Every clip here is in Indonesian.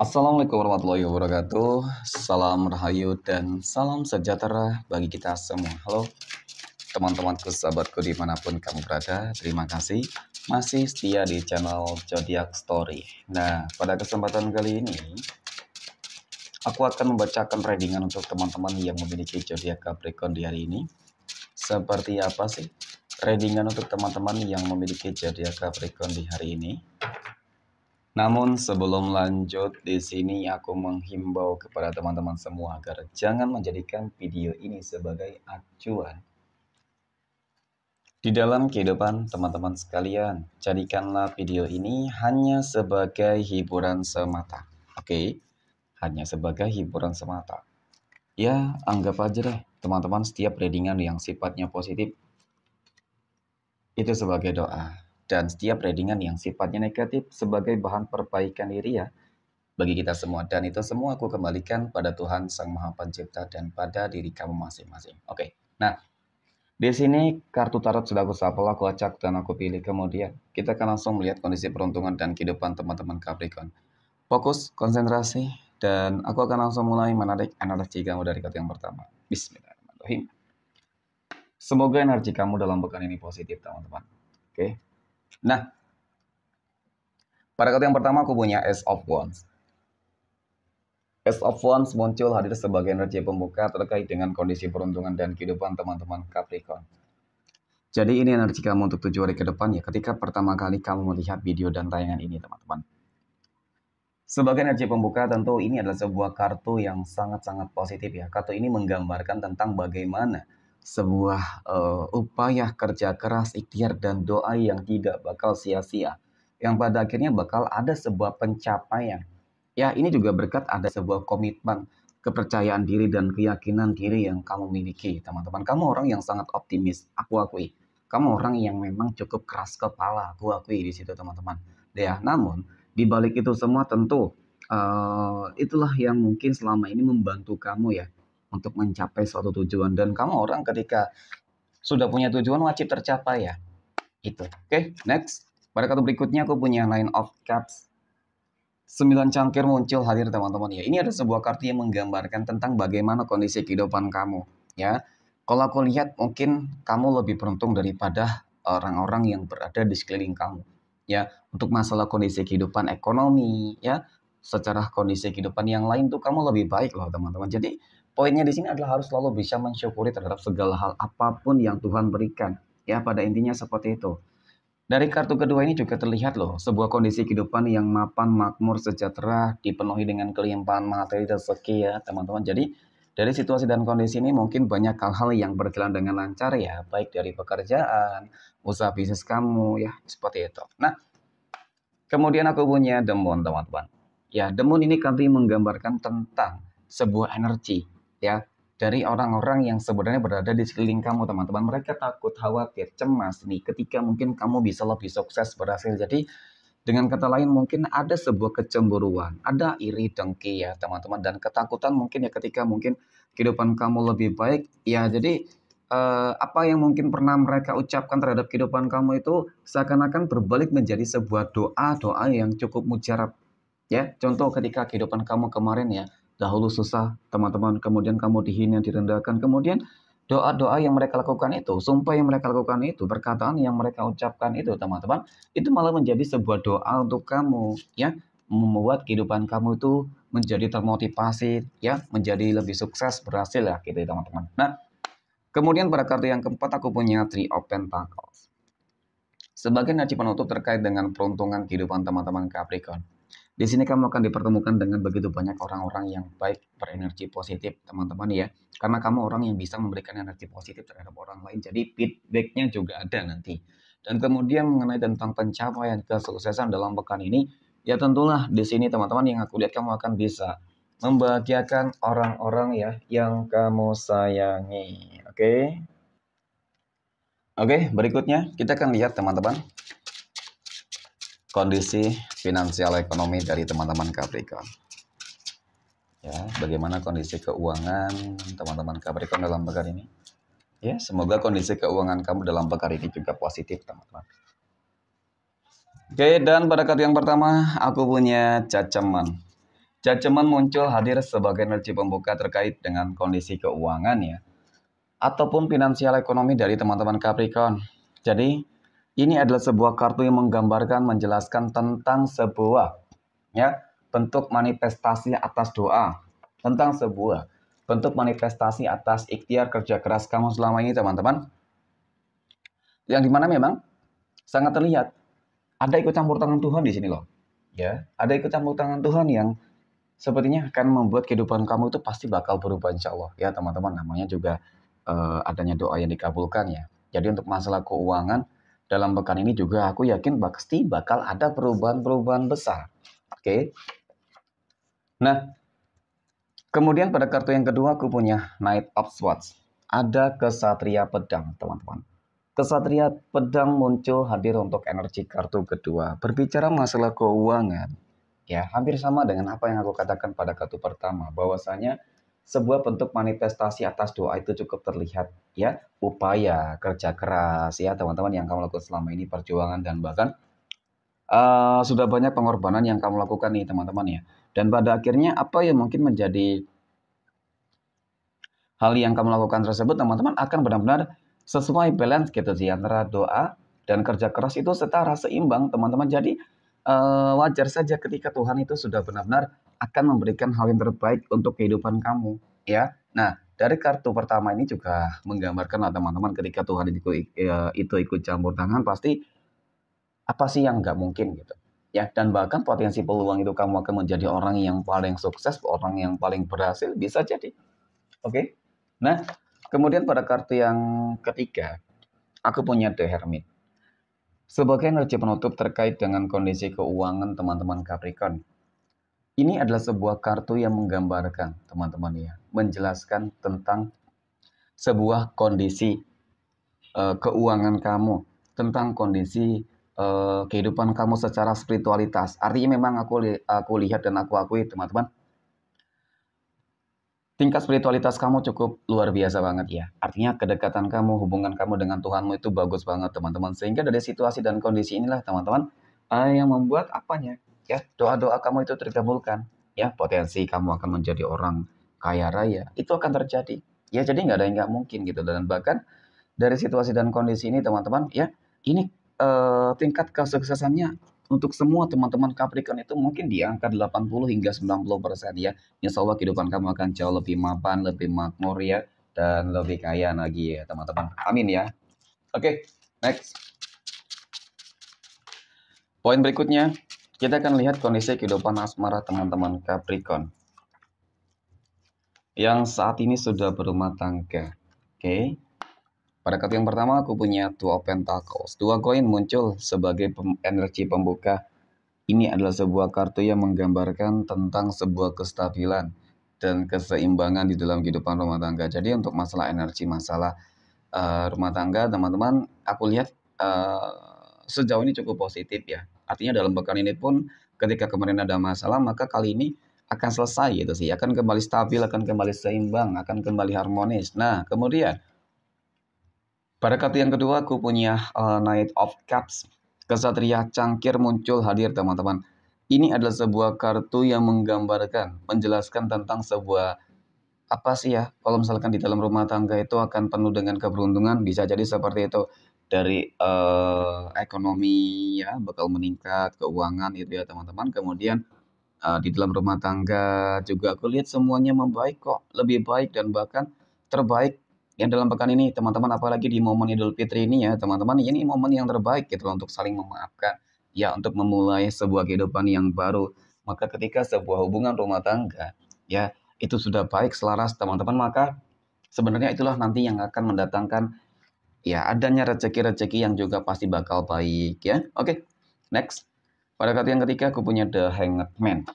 Assalamualaikum warahmatullahi wabarakatuh. Salam rahayu dan salam sejahtera bagi kita semua. Halo teman-temanku, sahabatku dimanapun kamu berada. Terima kasih masih setia di channel Zodiac Story. Nah, pada kesempatan kali ini aku akan membacakan readingan untuk teman-teman yang memiliki zodiak Capricorn di hari ini. Seperti apa sih readingan untuk teman-teman yang memiliki zodiak Capricorn di hari ini? Namun sebelum lanjut, di sini aku menghimbau kepada teman-teman semua agar jangan menjadikan video ini sebagai acuan. Di dalam kehidupan teman-teman sekalian, jadikanlah video ini hanya sebagai hiburan semata. Oke? Hanya sebagai hiburan semata. Ya, anggap aja deh teman-teman setiap readingan yang sifatnya positif itu sebagai doa. Dan setiap readingan yang sifatnya negatif sebagai bahan perbaikan diri ya bagi kita semua, dan itu semua aku kembalikan pada Tuhan Sang Maha Pencipta dan pada diri kamu masing-masing. Oke. Nah, di sini kartu tarot sudah aku shuffle, aku acak dan aku pilih. Kemudian kita akan langsung melihat kondisi peruntungan dan kehidupan teman-teman Capricorn. Fokus, konsentrasi, dan aku akan langsung mulai menarik energi kamu dari kartu yang pertama. Bismillahirrahmanirrahim. Semoga energi kamu dalam pekan ini positif, teman-teman. Oke. Nah, pada kartu yang pertama aku punya Ace of Wands. Ace of Wands muncul hadir sebagai energi pembuka terkait dengan kondisi peruntungan dan kehidupan teman-teman Capricorn. Jadi ini energi kamu untuk 7 hari ke depan ya, ketika pertama kali kamu melihat video dan tayangan ini, teman-teman. Sebagai energi pembuka tentu ini adalah sebuah kartu yang sangat-sangat positif ya. Kartu ini menggambarkan tentang bagaimana sebuah upaya kerja keras, ikhtiar dan doa yang tidak bakal sia-sia, yang pada akhirnya bakal ada sebuah pencapaian. Ya, ini juga berkat ada sebuah komitmen, kepercayaan diri dan keyakinan diri yang kamu miliki, teman-teman. Kamu orang yang sangat optimis, aku akui. Kamu orang yang memang cukup keras kepala, aku akui di situ, teman-teman. Ya, namun di balik itu semua tentu itulah yang mungkin selama ini membantu kamu ya untuk mencapai suatu tujuan, dan kamu orang ketika sudah punya tujuan wajib tercapai ya. Itu. Oke, next. Pada kartu berikutnya aku punya Nine of Cups. 9 cangkir muncul hadir, teman-teman ya. Ini ada sebuah kartu yang menggambarkan tentang bagaimana kondisi kehidupan kamu ya. Kalau aku lihat mungkin kamu lebih beruntung daripada orang-orang yang berada di sekeliling kamu ya, untuk masalah kondisi kehidupan ekonomi ya, secara kondisi kehidupan yang lain tuh kamu lebih baik loh, teman-teman. Jadi poinnya di sini adalah harus selalu bisa mensyukuri terhadap segala hal apapun yang Tuhan berikan ya, pada intinya seperti itu. Dari kartu kedua ini juga terlihat loh, sebuah kondisi kehidupan yang mapan, makmur, sejahtera, dipenuhi dengan kelimpahan materi rezeki ya, teman-teman. Jadi dari situasi dan kondisi ini mungkin banyak hal-hal yang berjalan dengan lancar ya, baik dari pekerjaan, usaha bisnis kamu ya, seperti itu. Nah, kemudian aku punya The Moon, teman-teman. Ya, The Moon ini kartu menggambarkan tentang sebuah energi ya, dari orang-orang yang sebenarnya berada di sekeliling kamu, teman-teman. Mereka takut, khawatir, cemas nih ketika mungkin kamu bisa lebih sukses, berhasil. Jadi dengan kata lain mungkin ada sebuah kecemburuan, ada iri dengki ya, teman-teman, dan ketakutan mungkin ya ketika mungkin kehidupan kamu lebih baik ya. Jadi apa yang mungkin pernah mereka ucapkan terhadap kehidupan kamu itu seakan-akan berbalik menjadi sebuah doa-doa yang cukup mujarab ya. Contoh ketika kehidupan kamu kemarin ya, dahulu susah, teman-teman, kemudian kamu dihina, direndahkan, kemudian doa-doa yang mereka lakukan itu, sumpah yang mereka lakukan itu, perkataan yang mereka ucapkan itu, teman-teman, itu malah menjadi sebuah doa untuk kamu ya, membuat kehidupan kamu itu menjadi termotivasi ya, menjadi lebih sukses, berhasil ya gitu ya, teman-teman. Nah, kemudian pada kartu yang keempat aku punya Three of Pentacles. Sebagai energi penutup terkait dengan peruntungan kehidupan teman-teman Capricorn. Di sini kamu akan dipertemukan dengan begitu banyak orang-orang yang baik, berenergi positif, teman-teman ya. Karena kamu orang yang bisa memberikan energi positif terhadap orang lain. Jadi feedbacknya juga ada nanti. Dan kemudian mengenai tentang pencapaian kesuksesan dalam pekan ini, ya tentulah di sini teman-teman yang aku lihat kamu akan bisa membahagiakan orang-orang ya yang kamu sayangi. Oke. Oke, berikutnya kita akan lihat teman-teman kondisi finansial ekonomi dari teman-teman Capricorn. Ya, bagaimana kondisi keuangan teman-teman Capricorn dalam pekan ini? Ya, semoga kondisi keuangan kamu dalam pekan ini juga positif, teman-teman. Oke, dan pada kartu yang pertama aku punya Judgment. Judgment muncul hadir sebagai energi pembuka terkait dengan kondisi keuangan ya, ataupun finansial ekonomi dari teman-teman Capricorn. Jadi ini adalah sebuah kartu yang menggambarkan, menjelaskan tentang sebuah ya bentuk manifestasi atas doa, tentang sebuah bentuk manifestasi atas ikhtiar kerja keras kamu selama ini teman-teman, yang dimana memang sangat terlihat ada ikut campur tangan Tuhan di sini loh ya, ada ikut campur tangan Tuhan yang sepertinya akan membuat kehidupan kamu itu pasti bakal berubah insya Allah ya teman-teman. Namanya juga adanya doa yang dikabulkan ya. Jadi untuk masalah keuangan dalam pekan ini juga aku yakin pasti bakal ada perubahan-perubahan besar. Oke. Nah, kemudian pada kartu yang kedua aku punya Knight of Swords. Ada kesatria pedang teman-teman. Kesatria pedang muncul hadir untuk energi kartu kedua. Berbicara masalah keuangan, ya hampir sama dengan apa yang aku katakan pada kartu pertama, bahwasanya sebuah bentuk manifestasi atas doa itu cukup terlihat ya, upaya kerja keras ya teman-teman yang kamu lakukan selama ini, perjuangan dan bahkan sudah banyak pengorbanan yang kamu lakukan nih teman-teman ya, dan pada akhirnya apa yang mungkin menjadi hal yang kamu lakukan tersebut teman-teman akan benar-benar sesuai balance gitu sih antara doa dan kerja keras itu setara seimbang teman-teman. Jadi wajar saja ketika Tuhan itu sudah benar-benar akan memberikan hal yang terbaik untuk kehidupan kamu ya. Nah dari kartu pertama ini juga menggambarkan lah teman-teman, ketika Tuhan itu ikut campur tangan pasti apa sih yang nggak mungkin gitu ya, dan bahkan potensi peluang itu kamu akan menjadi orang yang paling sukses, orang yang paling berhasil bisa jadi. Oke. Nah, kemudian pada kartu yang ketiga, aku punya The Hermit. Sebagai energi penutup terkait dengan kondisi keuangan teman-teman Capricorn. Ini adalah sebuah kartu yang menggambarkan, teman-teman ya, menjelaskan tentang sebuah kondisi keuangan kamu, tentang kondisi kehidupan kamu secara spiritualitas. Artinya memang aku lihat dan aku akui teman-teman, tingkat spiritualitas kamu cukup luar biasa banget ya. Artinya kedekatan kamu, hubungan kamu dengan Tuhanmu itu bagus banget teman-teman. Sehingga dari situasi dan kondisi inilah teman-teman yang membuat apanya ya, doa-doa kamu itu terkabulkan. Ya, potensi kamu akan menjadi orang kaya raya itu akan terjadi. Ya, jadi nggak ada yang nggak mungkin gitu. Dan bahkan dari situasi dan kondisi ini teman-teman ya, ini tingkat kesuksesannya untuk semua teman-teman Capricorn itu mungkin di angka 80 hingga 90% ya. Insya Allah kehidupan kamu akan jauh lebih mapan, lebih makmur ya, dan lebih kaya lagi ya teman-teman. Amin ya. Oke, next. Poin berikutnya, kita akan lihat kondisi kehidupan asmara teman-teman Capricorn yang saat ini sudah berumah tangga. Oke. Pada kartu yang pertama aku punya Two of Pentacles. Dua koin muncul sebagai energi pembuka. Ini adalah sebuah kartu yang menggambarkan tentang sebuah kestabilan dan keseimbangan di dalam kehidupan rumah tangga. Jadi untuk masalah energi, masalah rumah tangga, teman-teman, aku lihat sejauh ini cukup positif ya. Artinya dalam pekan ini pun ketika kemarin ada masalah, maka kali ini akan selesai gitu sih. Akan kembali stabil, akan kembali seimbang, akan kembali harmonis. Nah, kemudian pada kartu yang kedua aku punya Knight of Cups. Kesatria cangkir muncul hadir teman-teman. Ini adalah sebuah kartu yang menggambarkan, menjelaskan tentang sebuah apa sih ya, kalau misalkan di dalam rumah tangga itu akan penuh dengan keberuntungan, bisa jadi seperti itu. Dari ekonomi ya bakal meningkat, keuangan itu ya teman-teman. Kemudian di dalam rumah tangga juga aku lihat semuanya membaik kok, lebih baik dan bahkan terbaik yang dalam pekan ini teman-teman, apalagi di momen Idul Fitri ini ya teman-teman, ini momen yang terbaik gitu loh untuk saling memaafkan ya, untuk memulai sebuah kehidupan yang baru. Maka ketika sebuah hubungan rumah tangga ya itu sudah baik, selaras teman-teman, maka sebenarnya itulah nanti yang akan mendatangkan ya adanya rezeki-rezeki yang juga pasti bakal baik ya. Oke, next. Pada kartu yang ketiga aku punya The Hanged Man.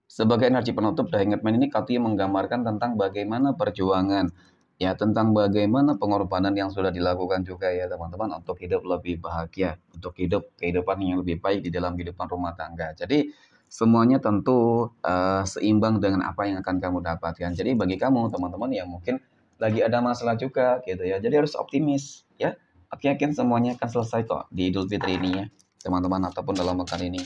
Sebagai energi penutup, The Hanged Man ini kartu yang menggambarkan tentang bagaimana perjuangan ya, tentang bagaimana pengorbanan yang sudah dilakukan juga ya teman-teman untuk hidup lebih bahagia, untuk hidup kehidupan yang lebih baik di dalam kehidupan rumah tangga. Jadi semuanya tentu seimbang dengan apa yang akan kamu dapatkan. Jadi bagi kamu teman-teman yang mungkin lagi ada masalah juga gitu ya, jadi harus optimis ya. Aku yakin semuanya akan selesai kok di Idul Fitri ini ya teman-teman, ataupun dalam pekan ini.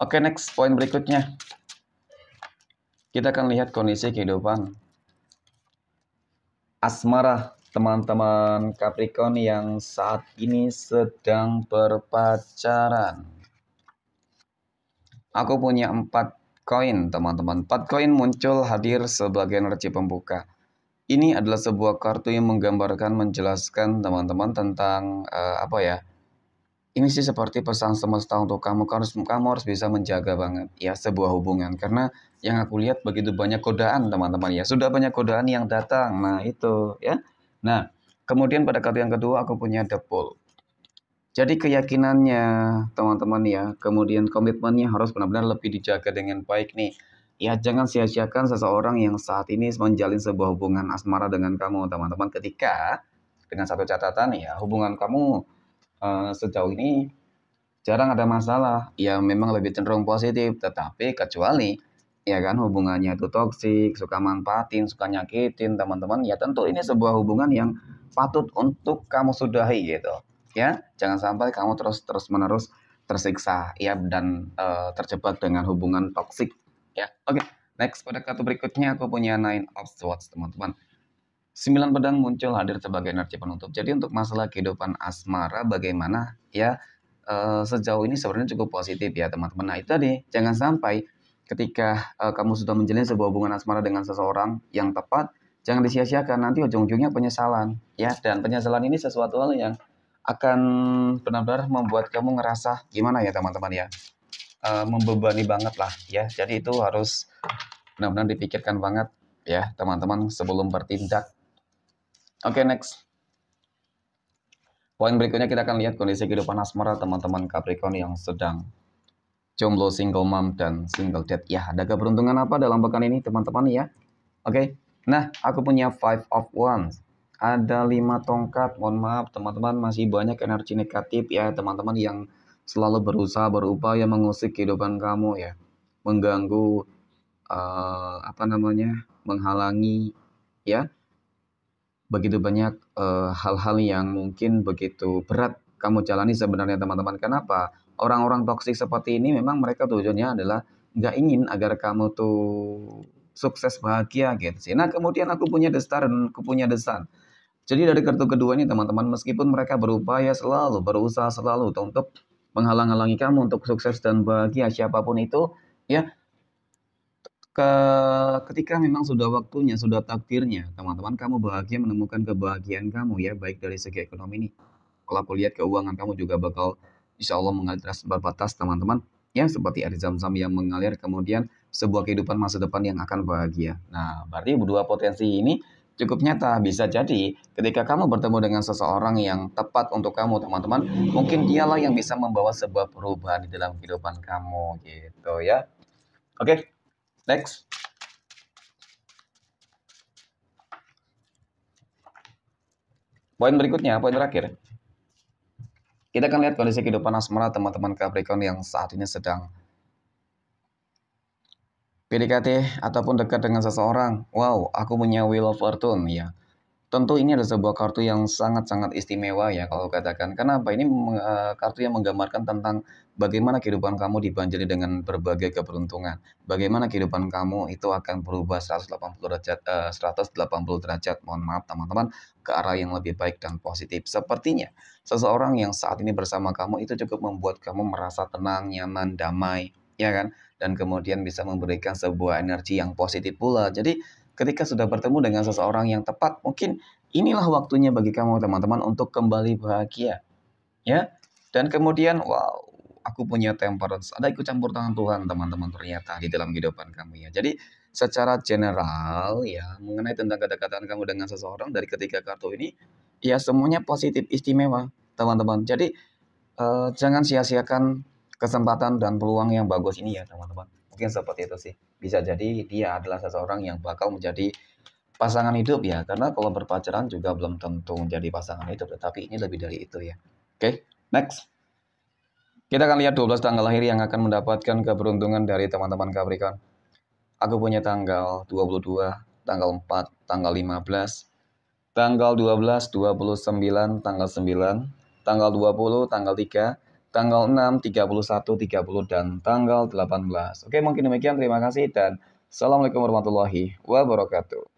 Oke, next poin berikutnya. Kita akan lihat kondisi kehidupan asmara teman-teman Capricorn yang saat ini sedang berpacaran. Aku punya 4 koin, teman-teman. 4 koin muncul hadir sebagai energi pembuka. Ini adalah sebuah kartu yang menggambarkan, menjelaskan teman-teman tentang apa ya? Ini sih seperti pesan semesta untuk kamu. Kamu harus bisa menjaga banget ya sebuah hubungan, karena yang aku lihat begitu banyak godaan, teman-teman ya. Sudah banyak godaan yang datang. Nah, itu ya. Nah, kemudian pada kartu yang kedua aku punya The Fool. Jadi keyakinannya, teman-teman ya, kemudian komitmennya harus benar-benar lebih dijaga dengan baik nih. Ya, jangan sia-siakan seseorang yang saat ini menjalin sebuah hubungan asmara dengan kamu, teman-teman. Ketika dengan satu catatan ya, hubungan kamu sejauh ini jarang ada masalah. Ya, memang lebih cenderung positif, tetapi kecuali ya kan hubungannya itu toksik, suka manfaatin, suka nyakitin, teman-teman. Ya, tentu ini sebuah hubungan yang patut untuk kamu sudahi gitu. Ya, jangan sampai kamu terus-menerus tersiksa ya dan terjebak dengan hubungan toksik ya. Oke, next pada kartu berikutnya aku punya Nine of Swords, teman-teman. 9 pedang muncul hadir sebagai energi penutup. Jadi untuk masalah kehidupan asmara bagaimana ya, sejauh ini sebenarnya cukup positif ya, teman-teman. Nah, itu tadi, jangan sampai ketika kamu sudah menjalin sebuah hubungan asmara dengan seseorang yang tepat, jangan disia-siakan, nanti ujung-ujungnya penyesalan ya. Dan penyesalan ini sesuatu hal yang akan benar-benar membuat kamu ngerasa gimana ya, teman-teman ya, membebani banget lah ya. Jadi itu harus benar-benar dipikirkan banget ya, teman-teman, sebelum bertindak. Oke, next. Poin berikutnya kita akan lihat kondisi kehidupan asmara teman-teman Capricorn yang sedang jomblo, single mom, dan single dad. Ya, ada keberuntungan apa dalam pekan ini, teman-teman ya? Oke. Nah, aku punya 5 of Wands. Ada 5 tongkat. Mohon maaf, teman-teman, masih banyak energi negatif ya, teman-teman, yang selalu berusaha, berupaya mengusik kehidupan kamu ya. Mengganggu, menghalangi ya. Begitu banyak hal-hal yang mungkin begitu berat kamu jalani sebenarnya, teman-teman. Kenapa? Orang-orang toksik seperti ini memang mereka tujuannya adalah nggak ingin agar kamu tuh sukses, bahagia gitu sih. Nah, kemudian aku punya The Star dan aku punya The Sun. Jadi dari kartu kedua ini, teman-teman, meskipun mereka berupaya selalu, berusaha selalu untuk menghalang-halangi kamu untuk sukses dan bahagia siapapun itu, ya, ketika memang sudah waktunya, sudah takdirnya, teman-teman, kamu bahagia menemukan kebahagiaan kamu ya, baik dari segi ekonomi nih. Kalau aku lihat keuangan kamu juga bakal insya Allah mengalir deras berbatas, teman-teman. Ya, seperti air zam-zam yang mengalir, kemudian sebuah kehidupan masa depan yang akan bahagia. Nah, berarti dua potensi ini cukup nyata. Bisa jadi ketika kamu bertemu dengan seseorang yang tepat untuk kamu, teman-teman, mungkin dialah yang bisa membawa sebuah perubahan di dalam kehidupan kamu gitu ya. Oke, next. Poin berikutnya, poin terakhir. Kita akan lihat kondisi kehidupan asmara teman-teman Capricorn yang saat ini sedang PDKT ataupun dekat dengan seseorang. Wow, aku punya Wheel of Fortune ya. Tentu ini adalah sebuah kartu yang sangat-sangat istimewa ya kalau katakan. Kenapa? Ini kartu yang menggambarkan tentang bagaimana kehidupan kamu dibanjiri dengan berbagai keberuntungan. Bagaimana kehidupan kamu itu akan berubah 180 derajat, mohon maaf teman-teman, ke arah yang lebih baik dan positif. Sepertinya seseorang yang saat ini bersama kamu itu cukup membuat kamu merasa tenang, nyaman, damai, ya kan? Dan kemudian bisa memberikan sebuah energi yang positif pula. Jadi ketika sudah bertemu dengan seseorang yang tepat, mungkin inilah waktunya bagi kamu, teman-teman, untuk kembali bahagia. Ya. Dan kemudian, wow, aku punya temperance. Ada ikut campur tangan Tuhan, teman-teman, ternyata di dalam kehidupan kamu ya. Jadi, secara general ya, mengenai tentang kedekatan kamu dengan seseorang dari ketiga kartu ini, ya semuanya positif, istimewa, teman-teman. Jadi, jangan sia-siakan kesempatan dan peluang yang bagus ini ya, teman-teman. Mungkin seperti itu sih. Bisa jadi dia adalah seseorang yang bakal menjadi pasangan hidup ya. Karena kalau berpacaran juga belum tentu menjadi pasangan hidup. Tetapi ini lebih dari itu ya. Oke, next. Kita akan lihat 12 tanggal lahir yang akan mendapatkan keberuntungan dari teman-teman Capricorn. Aku punya tanggal 22, tanggal 4, tanggal 15, tanggal 12, 29, tanggal 9, tanggal 20, tanggal 3, tanggal 6, 31, 30, dan tanggal 18. Oke, mungkin demikian. Terima kasih dan Assalamualaikum warahmatullahi wabarakatuh.